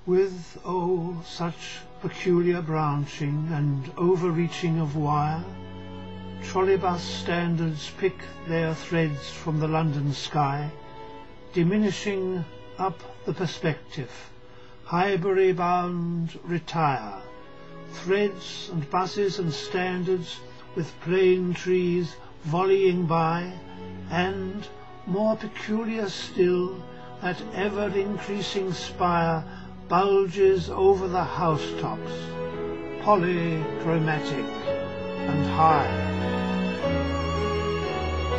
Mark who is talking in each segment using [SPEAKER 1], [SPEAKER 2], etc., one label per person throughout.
[SPEAKER 1] With, oh, such peculiar branching and overreaching of wire, trolleybus standards pick their threads from the London sky, diminishing up the perspective. Highbury bound retire, threads and buses and standards with plane trees volleying by, and, more peculiar still, that ever-increasing spire bulges over the housetops, polychromatic and high.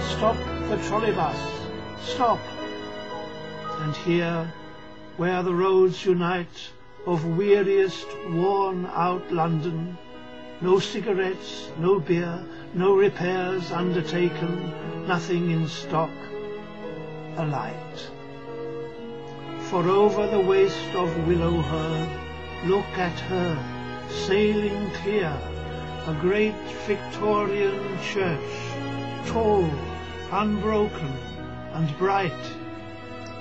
[SPEAKER 1] Stop the trolleybus, stop! And here, where the roads unite of weariest, worn-out London, no cigarettes, no beer, no repairs undertaken, nothing in stock, a light. For over the waste of Willowher, look at her, sailing clear, a great Victorian church, tall, unbroken, and bright,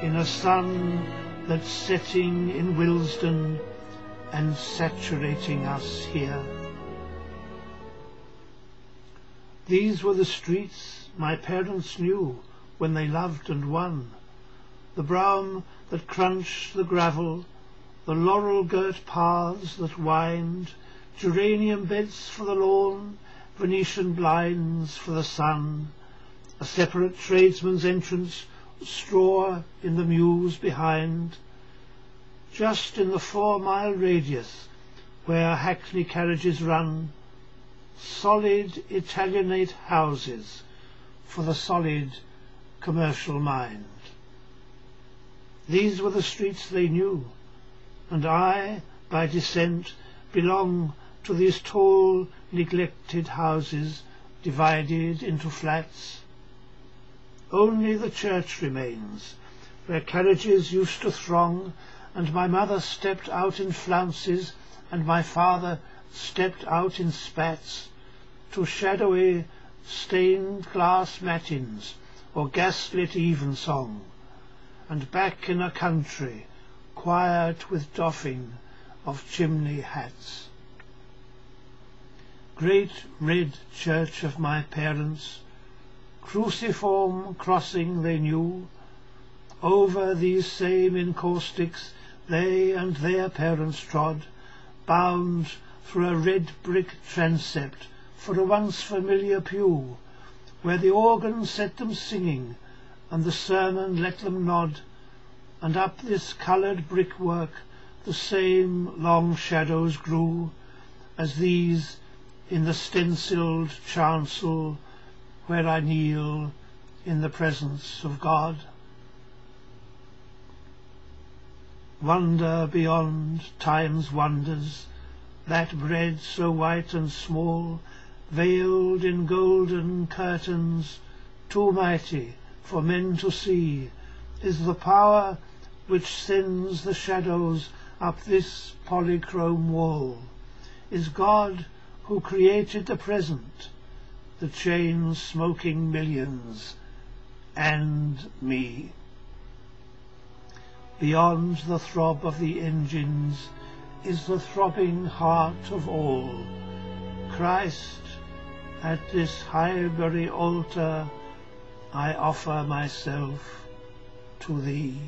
[SPEAKER 1] in a sun that's setting in Willesden and saturating us here. These were the streets my parents knew when they loved and won, the brown that crunch the gravel, the laurel-girt paths that wind, geranium beds for the lawn, Venetian blinds for the sun, a separate tradesman's entrance, straw in the mews behind. Just in the 4-mile radius where hackney carriages run, solid Italianate houses for the solid commercial mind. These were the streets they knew, and I, by descent, belong to these tall, neglected houses divided into flats. Only the church remains, where carriages used to throng, and my mother stepped out in flounces, and my father stepped out in spats, to shadowy stained glass matins or gaslit evensong, and back in a country quiet with doffing of chimney hats. Great red church of my parents, cruciform crossing they knew, over these same encaustics they and their parents trod, bound through a red brick transept for a once familiar pew, where the organ set them singing and the sermon let them nod, and up this coloured brickwork the same long shadows grew as these in the stencilled chancel where I kneel in the presence of God. Wonder beyond time's wonders, that bread so white and small, veiled in golden curtains, too mighty for men to see, is the power which sends the shadows up this polychrome wall, is God who created the present, the chain-smoking millions, and me. Beyond the throb of the engines is the throbbing heart of all. Christ, at this Highbury altar I offer myself to thee.